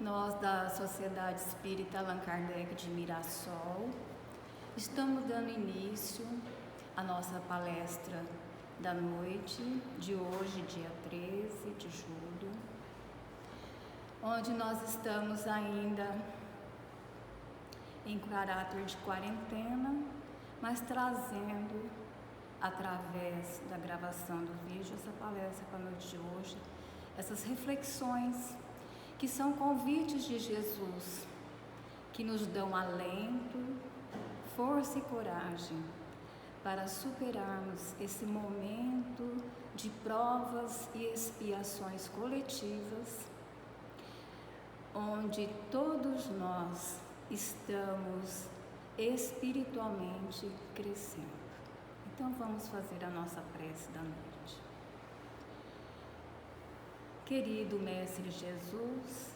Nós da Sociedade Espírita Allan Kardec de Mirassol estamos dando início à nossa palestra da noite de hoje, dia 13 de julho, onde nós estamos ainda em caráter de quarentena, mas trazendo através da gravação do vídeo essa palestra para a noite de hoje, essas reflexões que são convites de Jesus, que nos dão alento, força e coragem para superarmos esse momento de provas e expiações coletivas, onde todos nós estamos espiritualmente crescendo. Então vamos fazer a nossa prece da noite. Querido Mestre Jesus,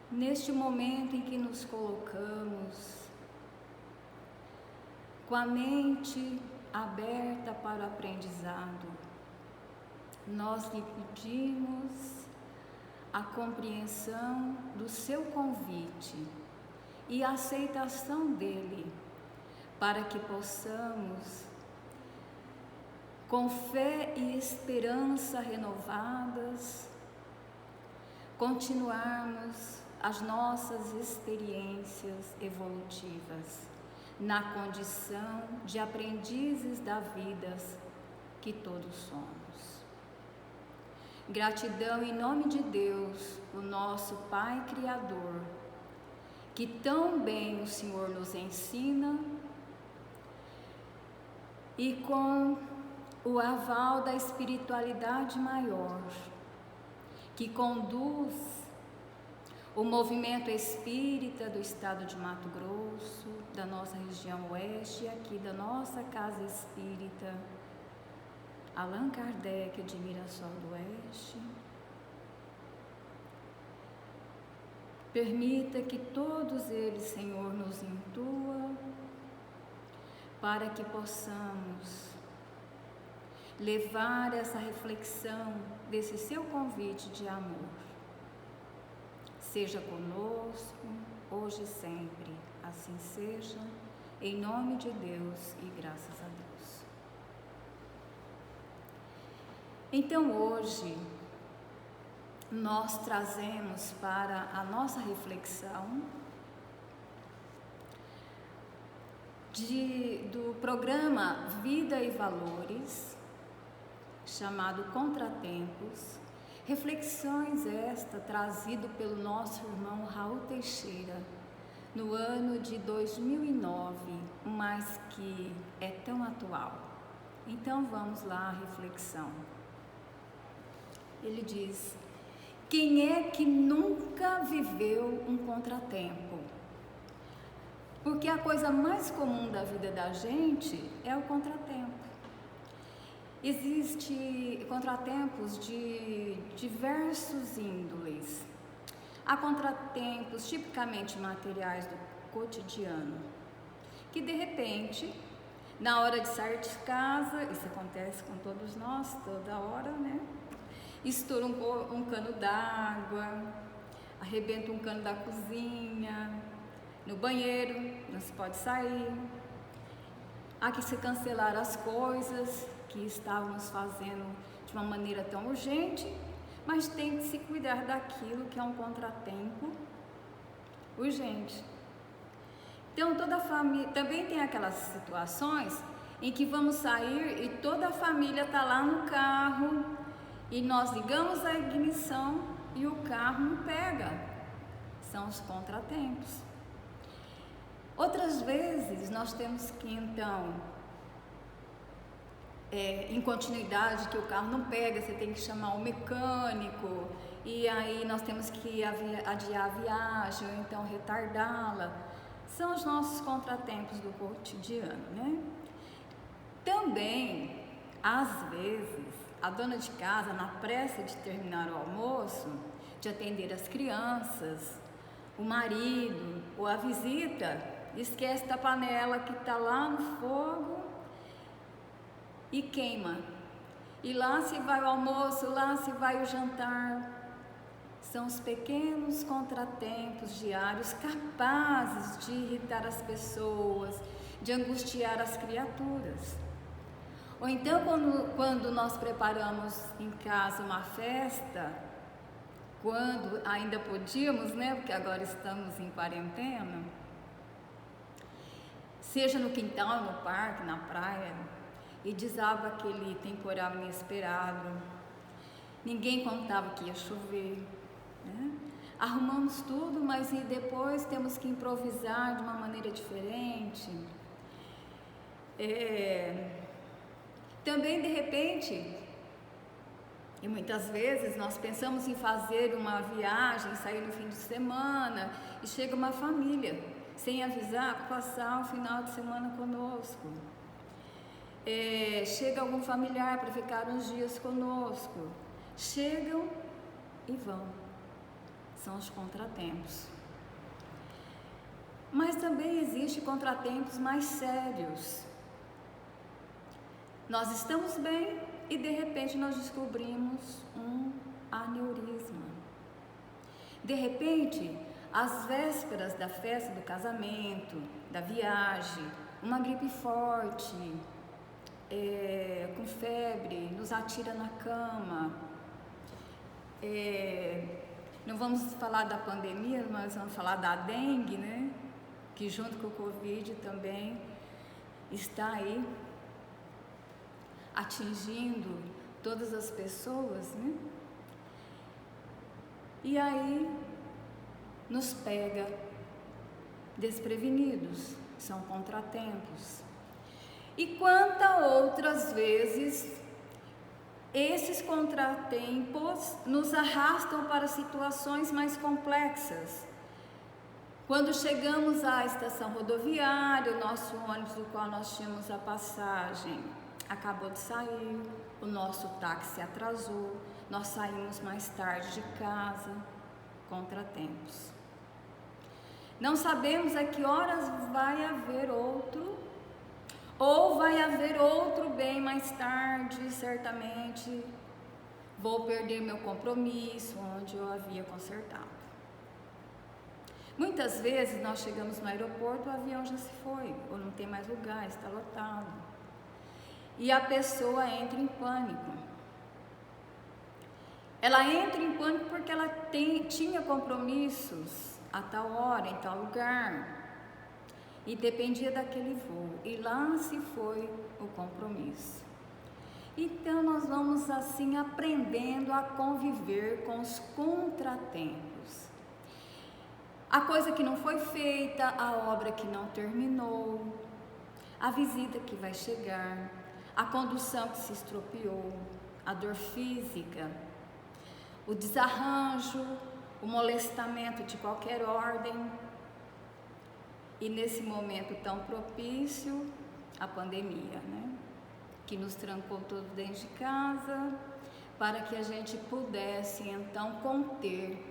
neste momento em que nos colocamos com a mente aberta para o aprendizado, nós lhe pedimos a compreensão do seu convite e a aceitação dele, para que possamos, com fé e esperança renovadas, continuarmos as nossas experiências evolutivas na condição de aprendizes da vida que todos somos. Gratidão em nome de Deus, o nosso Pai Criador, que tão bem o Senhor nos ensina, e com o aval da espiritualidade maior, que conduz o movimento espírita do estado de Mato Grosso, da nossa região oeste e aqui da nossa casa espírita Allan Kardec de Mirassol do Oeste. Permita que todos eles, Senhor, nos intua, para que possamos levar essa reflexão desse seu convite de amor. Seja conosco, hoje e sempre, assim seja, em nome de Deus e graças a Deus. Então hoje, nós trazemos para a nossa reflexão do programa Vida e Valores, chamado Contratempos, reflexões esta trazida pelo nosso irmão Raul Teixeira, no ano de 2009, mas que é tão atual. Então vamos lá à reflexão. Ele diz: quem é que nunca viveu um contratempo? Porque a coisa mais comum da vida da gente é o contratempo. Existem contratempos de diversos índoles. Há contratempos tipicamente materiais do cotidiano, que de repente, na hora de sair de casa, isso acontece com todos nós, toda hora, né? Estoura um cano d'água, arrebenta um cano da cozinha, no banheiro, não se pode sair. Há que se cancelar as coisas que estávamos fazendo de uma maneira tão urgente, mas tem que se cuidar daquilo que é um contratempo urgente. Então toda a família, também tem aquelas situações em que vamos sair e toda a família está lá no carro e nós ligamos a ignição e o carro não pega. São os contratempos. Outras vezes nós temos que então, em continuidade, que o carro não pega, você tem que chamar o mecânico, e aí nós temos que adiar a viagem, ou então retardá-la. São os nossos contratempos do cotidiano, né? Também, às vezes, a dona de casa, na pressa de terminar o almoço, de atender as crianças, o marido ou a visita, esquece da panela que está lá no fogo e queima. E lá se vai o almoço, lá se vai o jantar, São os pequenos contratempos diários capazes de irritar as pessoas, de angustiar as criaturas. Ou então, quando nós preparamos em casa uma festa, quando ainda podíamos, né? Porque agora estamos em quarentena, seja no quintal, no parque, na praia, e desaba aquele temporal inesperado. Ninguém contava que ia chover, né? Arrumamos tudo, mas e depois temos que improvisar de uma maneira diferente. Também, de repente, e muitas vezes nós pensamos em fazer uma viagem, sair no fim de semana, e chega uma família, sem avisar, para passar um final de semana conosco. Chega algum familiar para ficar uns dias conosco. Chegam e vão. São os contratempos. Mas também existem contratempos mais sérios. Nós estamos bem e de repente nós descobrimos um aneurisma. De repente, às vésperas da festa do casamento, da viagem, uma gripe forte, com febre, nos atira na cama. Não vamos falar da pandemia, mas vamos falar da dengue, né? Que junto com o Covid também está aí atingindo todas as pessoas, né? E aí nos pega desprevenidos, são contratempos. E quantas outras vezes esses contratempos nos arrastam para situações mais complexas. Quando chegamos à estação rodoviária, o nosso ônibus do qual nós tínhamos a passagem acabou de sair, o nosso táxi atrasou, nós saímos mais tarde de casa, contratempos. Não sabemos a que horas vai haver outro, ou vai haver outro bem mais tarde, certamente vou perder meu compromisso onde eu havia consertado. Muitas vezes nós chegamos no aeroporto, o avião já se foi, ou não tem mais lugar, está lotado. E a pessoa entra em pânico. Ela entra em pânico porque ela tinha compromissos a tal hora, em tal lugar, e dependia daquele voo, e lá se foi o compromisso. Então nós vamos assim aprendendo a conviver com os contratempos. A coisa que não foi feita, a obra que não terminou, a visita que vai chegar, a condução que se estropiou, a dor física, o desarranjo, o molestamento de qualquer ordem. E nesse momento tão propício, a pandemia, né? Que nos trancou todos dentro de casa, para que a gente pudesse então conter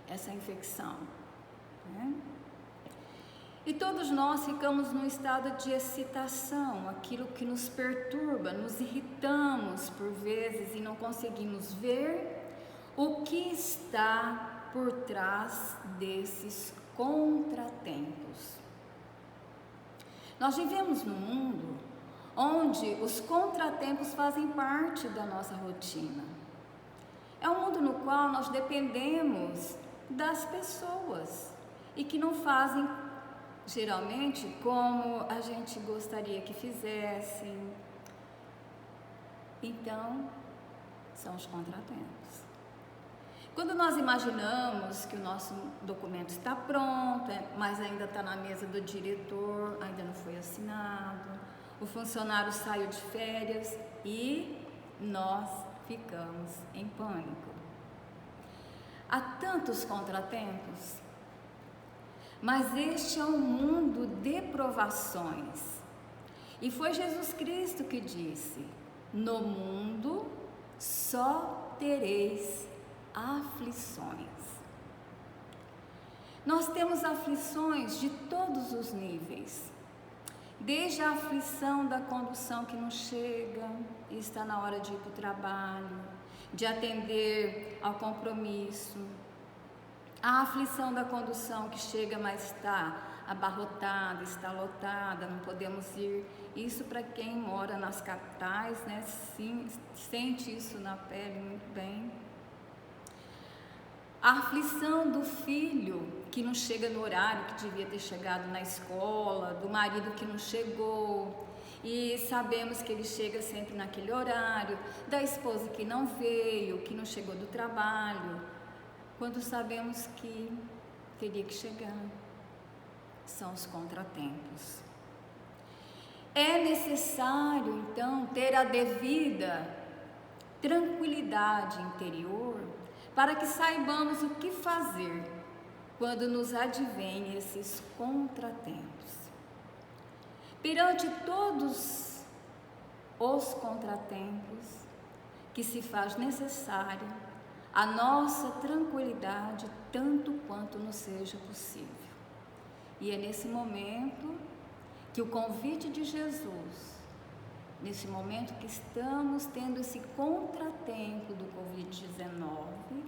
essa infecção, né? E todos nós ficamos num estado de excitação, aquilo que nos perturba, nos irritamos por vezes e não conseguimos ver o que está por trás desses contratempos. Nós vivemos num mundo onde os contratempos fazem parte da nossa rotina. É um mundo no qual nós dependemos das pessoas e que não fazem geralmente como a gente gostaria que fizessem. Então, são os contratempos. Quando nós imaginamos que o nosso documento está pronto, mas ainda está na mesa do diretor, ainda não foi assinado, o funcionário saiu de férias e nós ficamos em pânico. Há tantos contratempos, mas este é um mundo de provações. E foi Jesus Cristo que disse: no mundo só tereis aflições. Nós temos aflições de todos os níveis, desde a aflição da condução que não chega e está na hora de ir para o trabalho, de atender ao compromisso, a aflição da condução que chega, mas está abarrotada, está lotada, não podemos ir. Isso para quem mora nas capitais, né? Sim, sente isso na pele muito bem. A aflição do filho que não chega no horário que devia ter chegado na escola, do marido que não chegou, e sabemos que ele chega sempre naquele horário, da esposa que não veio, que não chegou do trabalho, quando sabemos que teria que chegar. São os contratempos. É necessário, então, ter a devida tranquilidade interior para que saibamos o que fazer quando nos advêm esses contratempos. Perante todos os contratempos, que se faz necessário a nossa tranquilidade tanto quanto nos seja possível. E é nesse momento que o convite de Jesus, nesse momento que estamos tendo esse contratempo do Covid-19,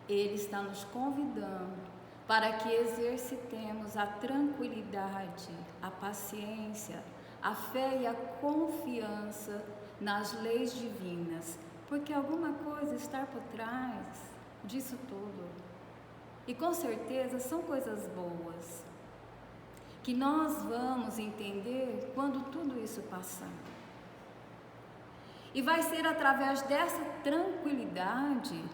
Ele está nos convidando para que exercitemos a tranquilidade, a paciência, a fé e a confiança nas leis divinas, porque alguma coisa está por trás disso tudo. E com certeza são coisas boas, que nós vamos entender quando tudo isso passar. E vai ser através dessa tranquilidade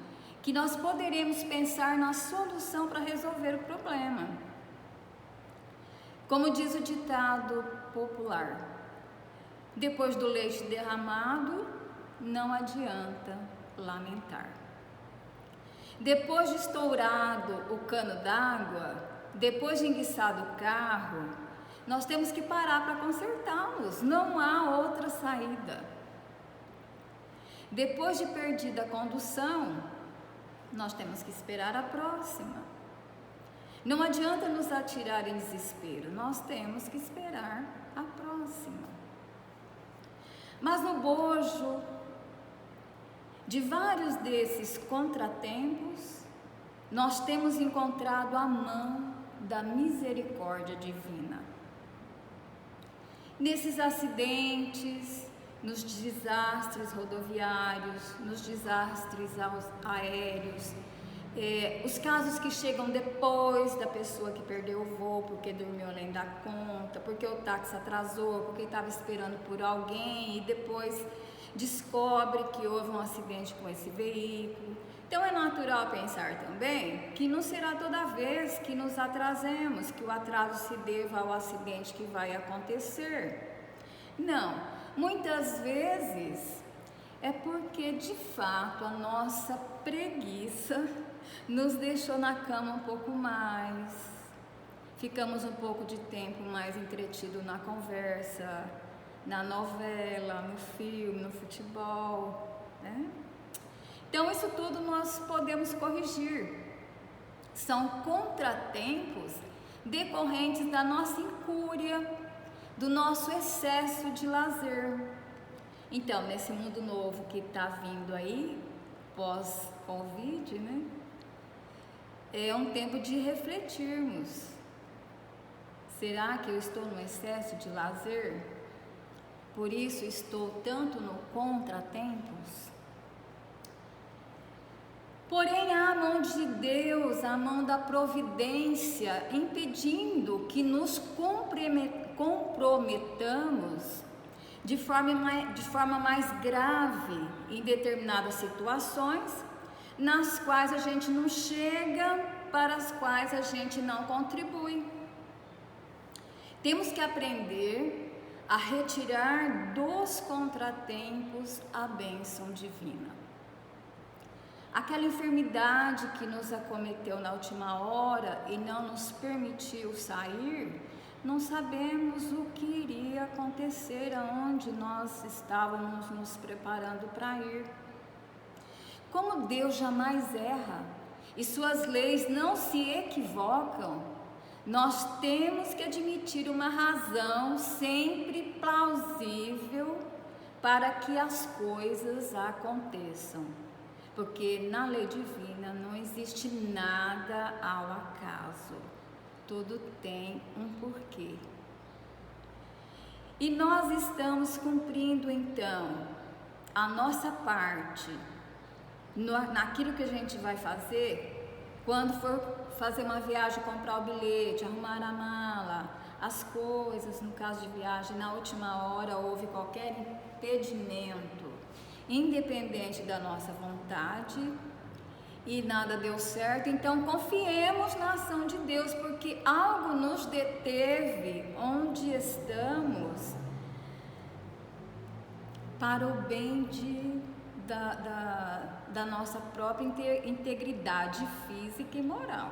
que nós poderemos pensar na solução para resolver o problema. Como diz o ditado popular, depois do leite derramado, não adianta lamentar. Depois de estourado o cano d'água, depois de enguiçado o carro, nós temos que parar para consertá-los, não há outra saída. Depois de perdida a condução, nós temos que esperar a próxima. Não adianta nos atirar em desespero, nós temos que esperar a próxima. Mas no bojo de vários desses contratempos, nós temos encontrado a mão da misericórdia divina. Nesses acidentes, nos desastres rodoviários, nos desastres aéreos, os casos que chegam depois da pessoa que perdeu o voo porque dormiu além da conta, porque o táxi atrasou, porque estava esperando por alguém e depois descobre que houve um acidente com esse veículo. Então é natural pensar também que não será toda vez que nos atrasemos, que o atraso se deva ao acidente que vai acontecer. Não, muitas vezes é porque de fato a nossa preguiça nos deixou na cama um pouco mais, ficamos um pouco de tempo mais entretido na conversa, na novela, no filme, no futebol, né? Então isso tudo nós podemos corrigir. São contratempos decorrentes da nossa incúria, do nosso excesso de lazer. Então, nesse mundo novo que está vindo aí, pós-Covid, né? É um tempo de refletirmos. Será que eu estou no excesso de lazer? Por isso estou tanto no contratempos? Porém, há a mão de Deus, a mão da providência, impedindo que nos comprometamos de forma mais grave em determinadas situações, nas quais a gente não chega, para as quais a gente não contribui. Temos que aprender a retirar dos contratempos a bênção divina. Aquela enfermidade que nos acometeu na última hora e não nos permitiu sair, não sabemos o que iria acontecer aonde nós estávamos nos preparando para ir. Como Deus jamais erra e suas leis não se equivocam, nós temos que admitir uma razão sempre plausível para que as coisas aconteçam. porque na lei divina não existe nada ao acaso, tudo tem um porquê. E nós estamos cumprindo então a nossa parte naquilo que a gente vai fazer quando for fazer uma viagem, comprar o bilhete, arrumar a mala, as coisas. No caso de viagem, na última hora houve qualquer impedimento, independente da nossa vontade, e nada deu certo, então confiemos na ação de Deus, porque algo nos deteve onde estamos para o bem da nossa própria integridade física e moral.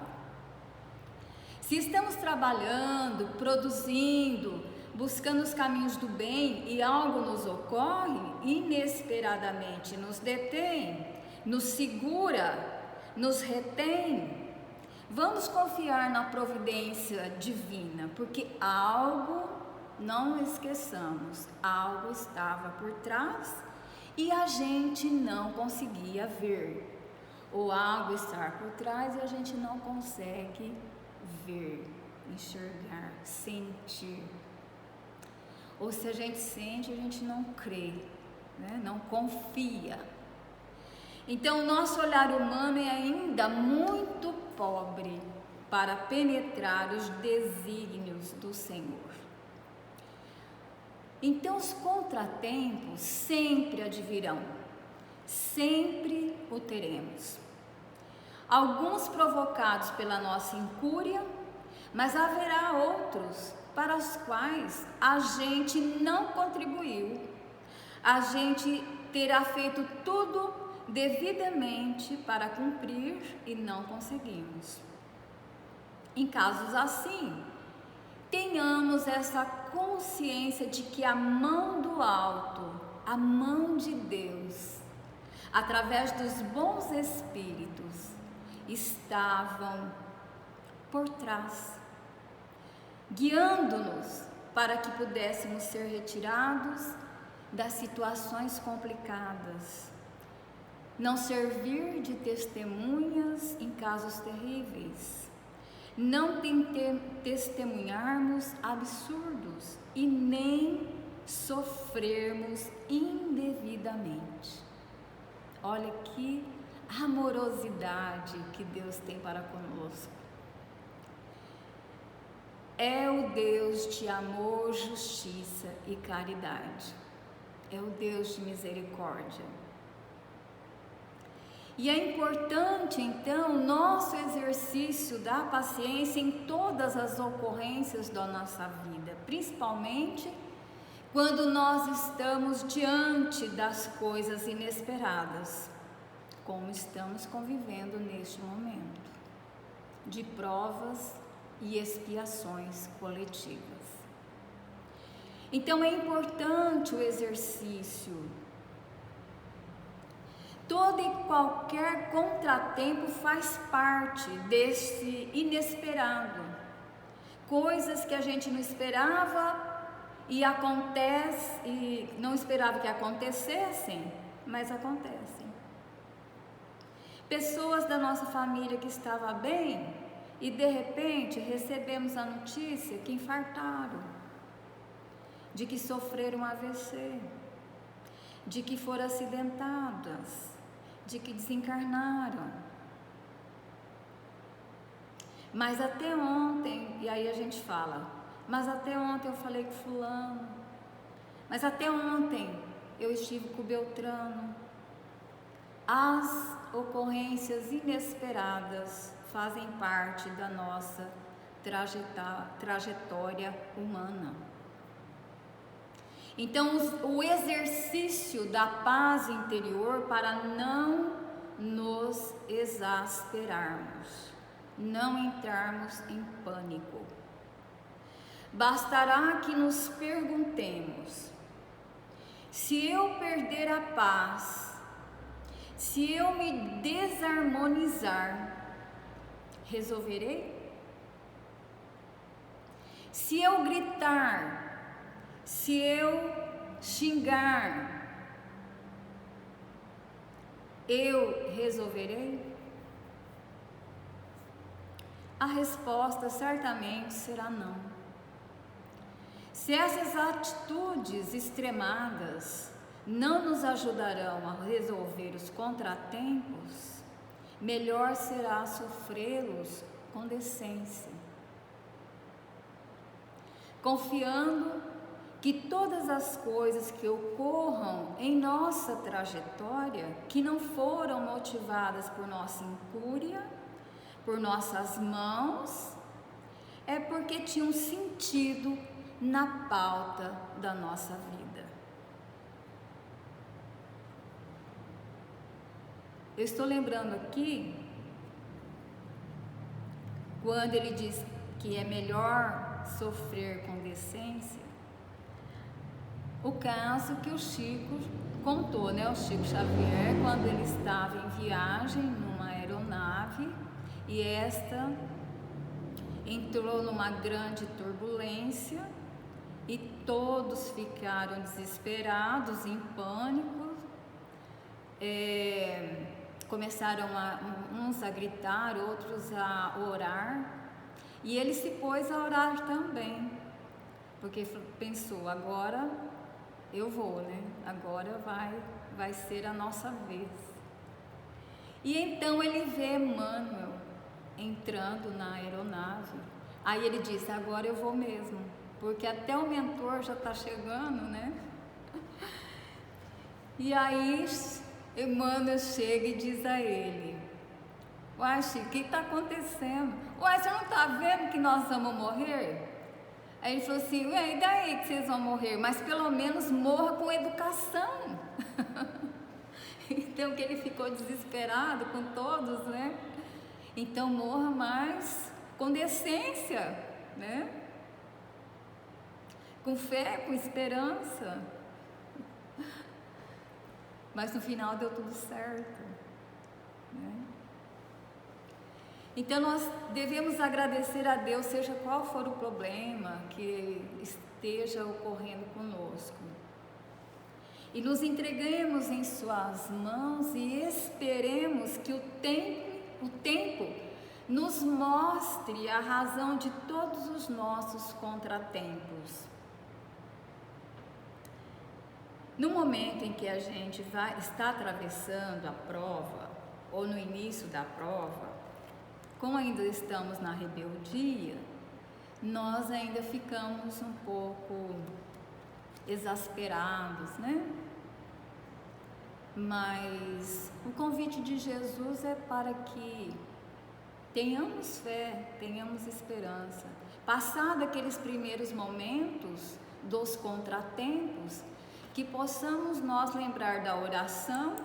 Se estamos trabalhando, produzindo, buscando os caminhos do bem e algo nos ocorre, inesperadamente nos detém, nos segura, nos retém, vamos confiar na providência divina, porque algo, não esqueçamos, algo estava por trás e a gente não conseguia ver, ou algo estar por trás e a gente não consegue ver, enxergar, sentir. Ou se a gente sente, a gente não crê, né? Não confia. Então, o nosso olhar humano é ainda muito pobre para penetrar os desígnios do Senhor. Então, os contratempos sempre advirão, sempre o teremos. Alguns provocados pela nossa incúria, mas haverá outros para os quais a gente não contribuiu. A gente terá feito tudo devidamente para cumprir e não conseguimos. Em casos assim, tenhamos essa consciência de que a mão do alto, a mão de Deus, através dos bons espíritos, estavam por trás, guiando-nos para que pudéssemos ser retirados das situações complicadas, não servir de testemunhas em casos terríveis, não testemunharmos absurdos e nem sofrermos indevidamente. Olha que amorosidade que Deus tem para conosco. É o Deus de amor, justiça e caridade. É o Deus de misericórdia. E é importante, então, o nosso exercício da paciência em todas as ocorrências da nossa vida, principalmente quando nós estamos diante das coisas inesperadas, como estamos convivendo neste momento, de provas e expiações coletivas. Então, é importante o exercício. Todo e qualquer contratempo faz parte desse inesperado. Coisas que a gente não esperava e acontece, e não esperava que acontecessem, mas acontecem. Pessoas da nossa família que estavam bem e de repente recebemos a notícia que infartaram, de que sofreram AVC, de que foram acidentadas, de que desencarnaram. Mas até ontem, e aí a gente fala, mas até ontem eu falei com fulano, mas até ontem eu estive com Beltrano. As ocorrências inesperadas fazem parte da nossa trajetória humana. Então, o exercício da paz interior para não nos exasperarmos, não entrarmos em pânico. Bastará que nos perguntemos: se eu perder a paz, se eu me desarmonizar, resolverei? Se eu gritar, se eu xingar, eu resolverei? A resposta certamente será não. Se essas atitudes extremadas não nos ajudarão a resolver os contratempos, melhor será sofrê-los com decência, confiando que todas as coisas que ocorram em nossa trajetória, que não foram motivadas por nossa incúria, por nossas mãos, é porque tinham sentido na pauta da nossa vida. Eu estou lembrando aqui, quando ele diz que é melhor sofrer com decência, o caso que o Chico contou, né? O Chico Xavier, quando ele estava em viagem numa aeronave e esta entrou numa grande turbulência e todos ficaram desesperados, em pânico, começaram uns a gritar, outros a orar, e ele se pôs a orar também, porque pensou, agora eu vou, né? Agora vai ser a nossa vez. E então ele vê Emmanuel entrando na aeronave. Aí ele disse, agora eu vou mesmo, porque até o mentor já está chegando, né? E aí Emmanuel chega e diz a ele, uai, Chico, o que está acontecendo? Uai, você não está vendo que nós vamos morrer? Aí ele falou assim, e daí que vocês vão morrer? Mas pelo menos morra com educação. Então que ele ficou desesperado com todos, né? Então morra mais com decência, né? Com fé, com esperança. Mas no final deu tudo certo, né? Então nós devemos agradecer a Deus, seja qual for o problema que esteja ocorrendo conosco. E nos entreguemos em suas mãos e esperemos que o tempo nos mostre a razão de todos os nossos contratempos. No momento em que a gente está atravessando a prova, ou no início da prova, como ainda estamos na rebeldia, nós ainda ficamos um pouco exasperados, né? Mas o convite de Jesus é para que tenhamos fé, tenhamos esperança. Passado aqueles primeiros momentos dos contratempos, que possamos nós lembrar da oração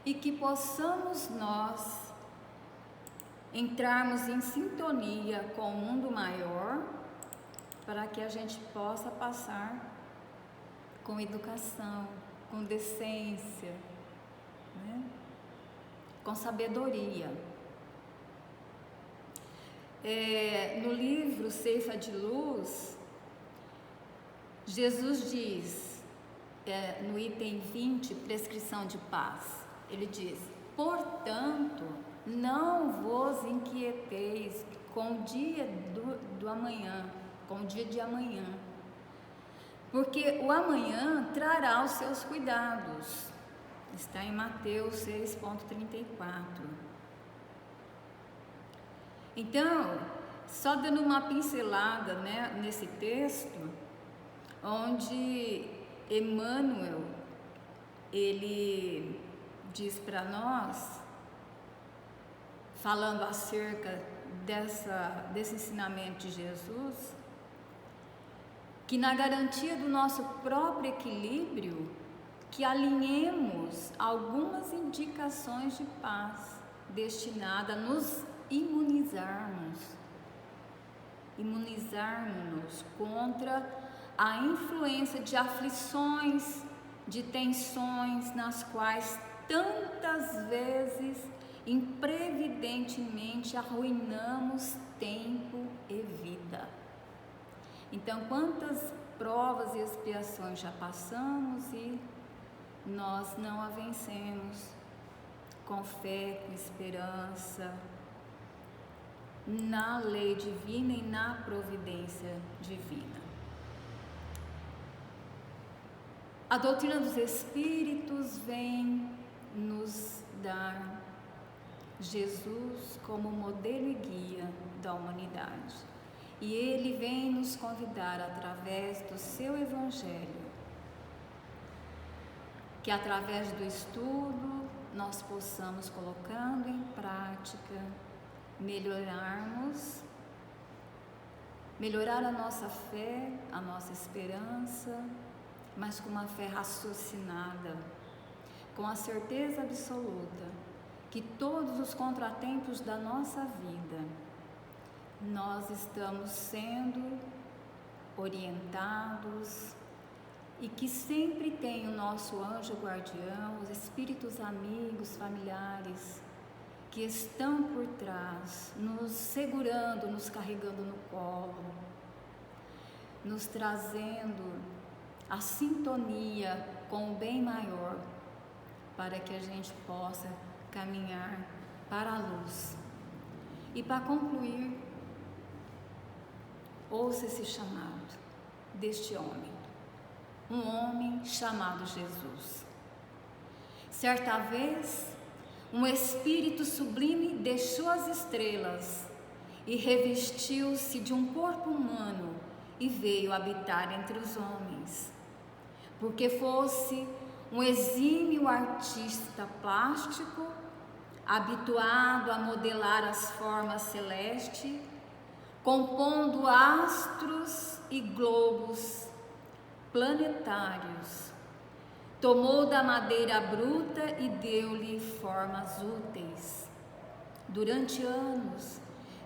e que possamos nós entrarmos em sintonia com o mundo maior, para que a gente possa passar com educação, com decência, né? Com sabedoria. No livro Ceifa de Luz, Jesus diz, no item 20, prescrição de paz, ele diz, portanto, não vos inquieteis com o dia do amanhã, com o dia de amanhã, porque o amanhã trará os seus cuidados. Está em Mateus 6,34. Então, só dando uma pincelada, né, nesse texto, onde Emmanuel, ele diz para nós, falando acerca desse ensinamento de Jesus, que na garantia do nosso próprio equilíbrio, que alinhemos algumas indicações de paz destinadas a nos imunizarmos contra a influência de aflições, de tensões nas quais tantas vezes imprevidentemente arruinamos tempo e vida. Então, quantas provas e expiações já passamos e nós não a vencemos com fé, com esperança, na lei divina e na providência divina. A doutrina dos Espíritos vem nos dar Jesus como modelo e guia da humanidade. E Ele vem nos convidar através do seu Evangelho, que através do estudo nós possamos, colocando em prática, melhorar a nossa fé, a nossa esperança, mas com uma fé raciocinada, com a certeza absoluta que todos os contratempos da nossa vida nós estamos sendo orientados e que sempre tem o nosso anjo guardião, os espíritos amigos, familiares, que estão por trás, nos segurando, nos carregando no colo, nos trazendo a sintonia com o bem maior, para que a gente possa caminhar para a luz. E para concluir, ouça esse chamado deste homem, um homem chamado Jesus. Certa vez, um espírito sublime deixou as estrelas e revestiu-se de um corpo humano e veio habitar entre os homens. Porque fosse um exímio artista plástico, habituado a modelar as formas celestes, compondo astros e globos planetários, tomou da madeira bruta e deu-lhe formas úteis. Durante anos,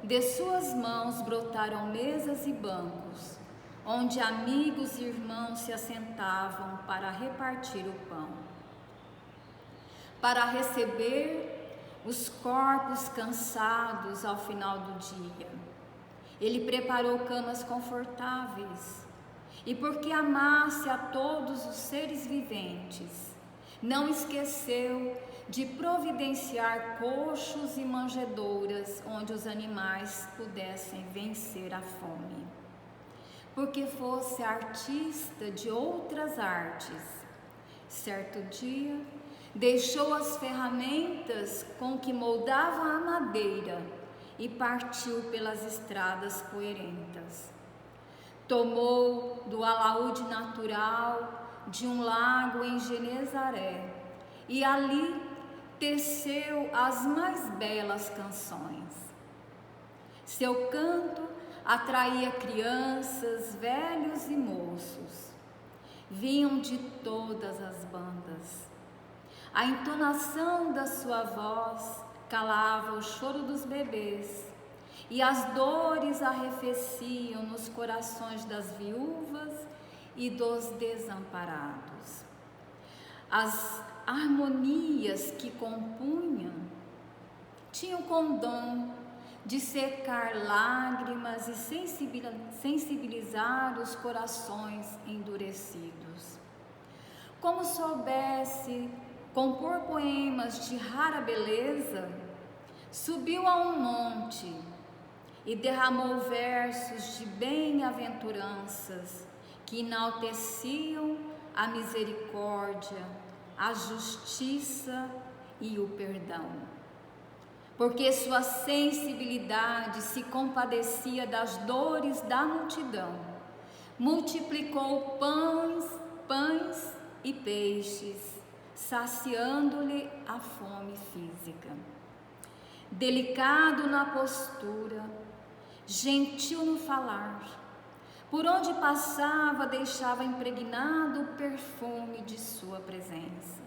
de suas mãos brotaram mesas e bancos, onde amigos e irmãos se assentavam para repartir o pão. Para receber os corpos cansados ao final do dia, ele preparou camas confortáveis, e porque amasse a todos os seres viventes, não esqueceu de providenciar coxos e manjedouras onde os animais pudessem vencer a fome. Porque fosse artista de outras artes, certo dia deixou as ferramentas com que moldava a madeira e partiu pelas estradas poeirentas. Tomou do alaúde natural de um lago em Genezaré e ali teceu as mais belas canções. Seu canto atraía crianças, velhos e moços. Vinham de todas as bandas. A entonação da sua voz calava o choro dos bebês e as dores arrefeciam nos corações das viúvas e dos desamparados. As harmonias que compunham tinham com dom de secar lágrimas e sensibilizar os corações endurecidos. Como soubesse compor poemas de rara beleza, subiu a um monte e derramou versos de bem-aventuranças que enalteciam a misericórdia, a justiça e o perdão. Porque sua sensibilidade se compadecia das dores da multidão, multiplicou pães e peixes, saciando-lhe a fome física. Delicado na postura, gentil no falar, por onde passava deixava impregnado o perfume de sua presença.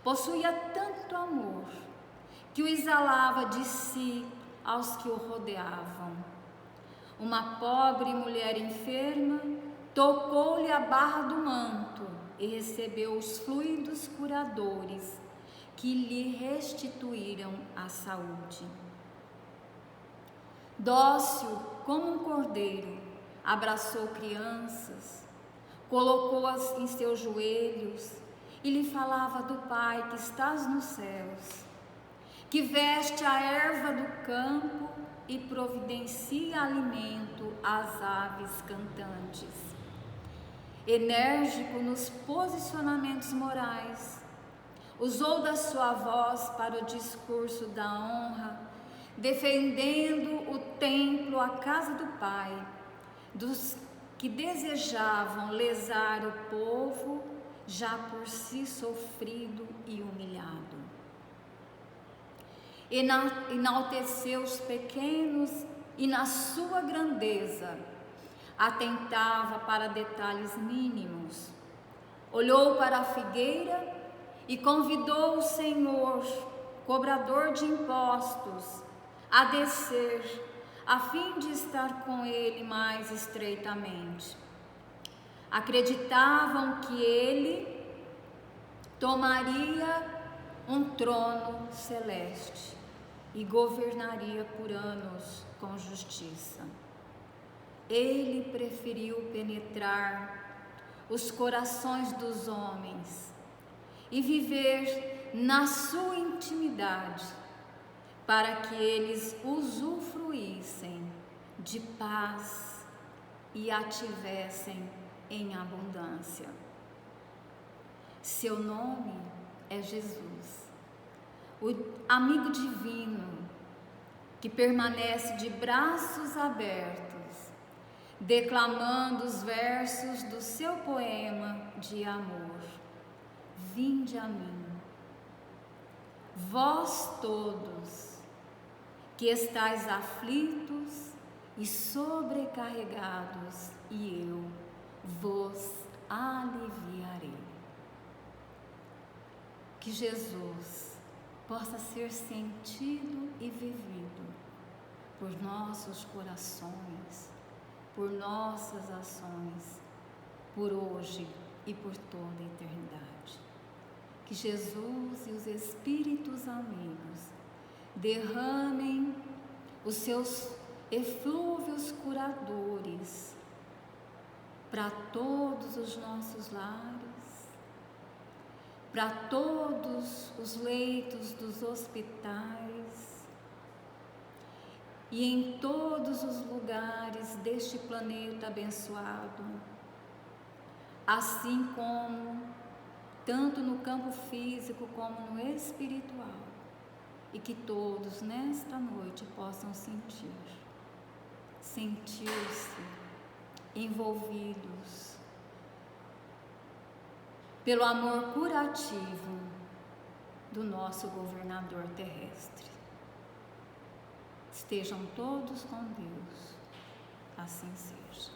Possuía tanto amor que o exalava de si aos que o rodeavam. Uma pobre mulher enferma tocou-lhe a barra do manto e recebeu os fluidos curadores que lhe restituíram a saúde. Dócil como um cordeiro, abraçou crianças, colocou-as em seus joelhos e lhe falava do Pai que estás nos céus, que veste a erva do campo e providencia alimento às aves cantantes. Enérgico nos posicionamentos morais, usou da sua voz para o discurso da honra, defendendo o templo, a casa do Pai, dos que desejavam lesar o povo, já por si sofrido e humilhado. Enalteceu os pequenos e na sua grandeza atentava para detalhes mínimos. Olhou para a figueira e convidou o Senhor, cobrador de impostos, a descer, a fim de estar com ele mais estreitamente. Acreditavam que ele tomaria um trono celeste e governaria por anos com justiça. Ele preferiu penetrar os corações dos homens e viver na sua intimidade, para que eles usufruíssem de paz e a tivessem em abundância. Seu nome é Jesus, o amigo divino que permanece de braços abertos, declamando os versos do seu poema de amor. Vinde a mim, vós todos que estáis aflitos e sobrecarregados, e eu vos aliviarei. Que Jesus possa ser sentido e vivido por nossos corações, por nossas ações, por hoje e por toda a eternidade. Que Jesus e os Espíritos amigos derramem os seus eflúvios curadores para todos os nossos lares, para todos os leitos dos hospitais e em todos os lugares deste planeta abençoado, assim como tanto no campo físico como no espiritual, e que todos nesta noite possam sentir-se envolvidos pelo amor curativo do nosso governador terrestre. Estejam todos com Deus, assim seja.